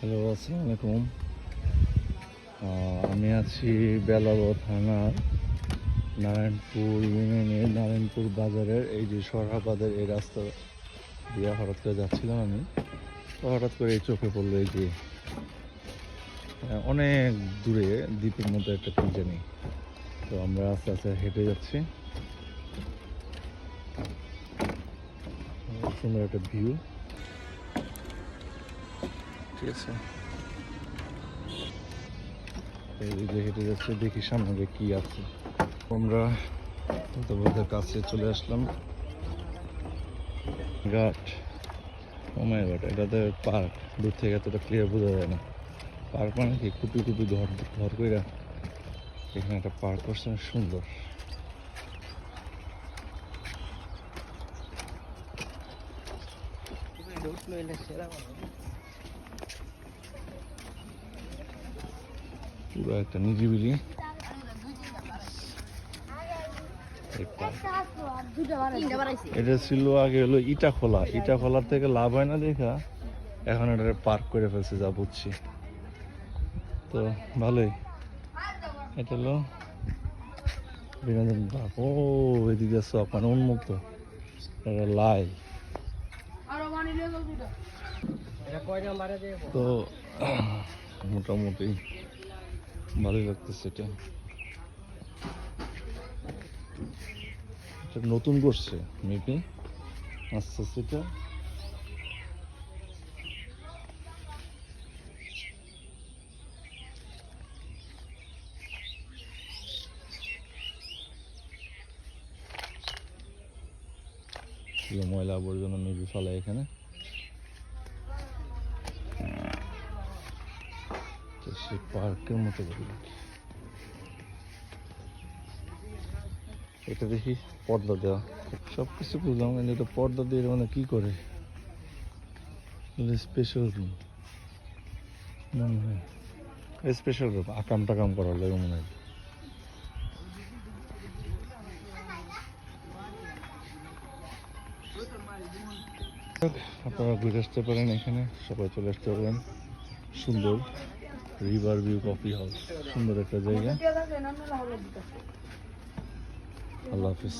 Hello, আসসালামু আলাইকুম। আমি আছি বেলাব থানার নারায়ণপুর ইউনিয়নের নারায়ণপুর বাজারের এই যে সরহাবাদের এই রাস্তা দিয়ে হঠাৎ করে যাচ্ছিলাম আমি। তো হঠাৎ করে এই চোখে পড়লো এই যে অনেক দূরে দ্বীপের মধ্যে একটা কি জানি। তো আমরা আস্তে আস্তে হেঁটে যাচ্ছি। সুন্দর একটা ভিউ, ঠিক আছে। এই যে হেঁটে যাচ্ছে, দেখি সামনে কি আছে। আমরা তোমাদের কাছে চলে আসলাম। ঘাট, ওমাই ঘাট, এটাতে পার্ক। দূর থেকে এতটা ক্লিয়ার বোঝা যায় না। পার্ক মানে কি, কুপি কুপি ঘর কইরা এখানে একটা পার্ক করছে, সুন্দর। পুরো একটা নিরিবিলি। এটা ছিল আগে হলো ইটা খোলার থেকে লাভ হয় না দেখা এখন এটা পার্ক করে ফেলছে, যা বুঝছি। তো ভালোই। এটা হলো বিনোদন পার্ক। ও এদিকে সব মানে উন্মুক্ত, এটা লাই। তো মোটামুটি ভালোই লাগতেছে। এটা নতুন করছে মেবি, আস্তে আস্তে। এটা ময়লা আবর্জনা মেবি ফেলায় এখানে। সে পার্কের মতো করে এটা দেখি পর্দা দেওয়া, সবকিছু বুঝলাম। এটা পর্দা দিয়ে মানে কি করে, স্পেশাল রুম মনে হয়, স্পেশাল রুম আকাম টাকাম করার লাগে মনে হয়। আপনারা ঘুরে আসতে পারেন, এখানে সবাই চলে আসতে পারেন। সুন্দর রিভার ভিউ কফি হাউস, সুন্দর একটা জায়গা। আল্লাহ হাফিজ।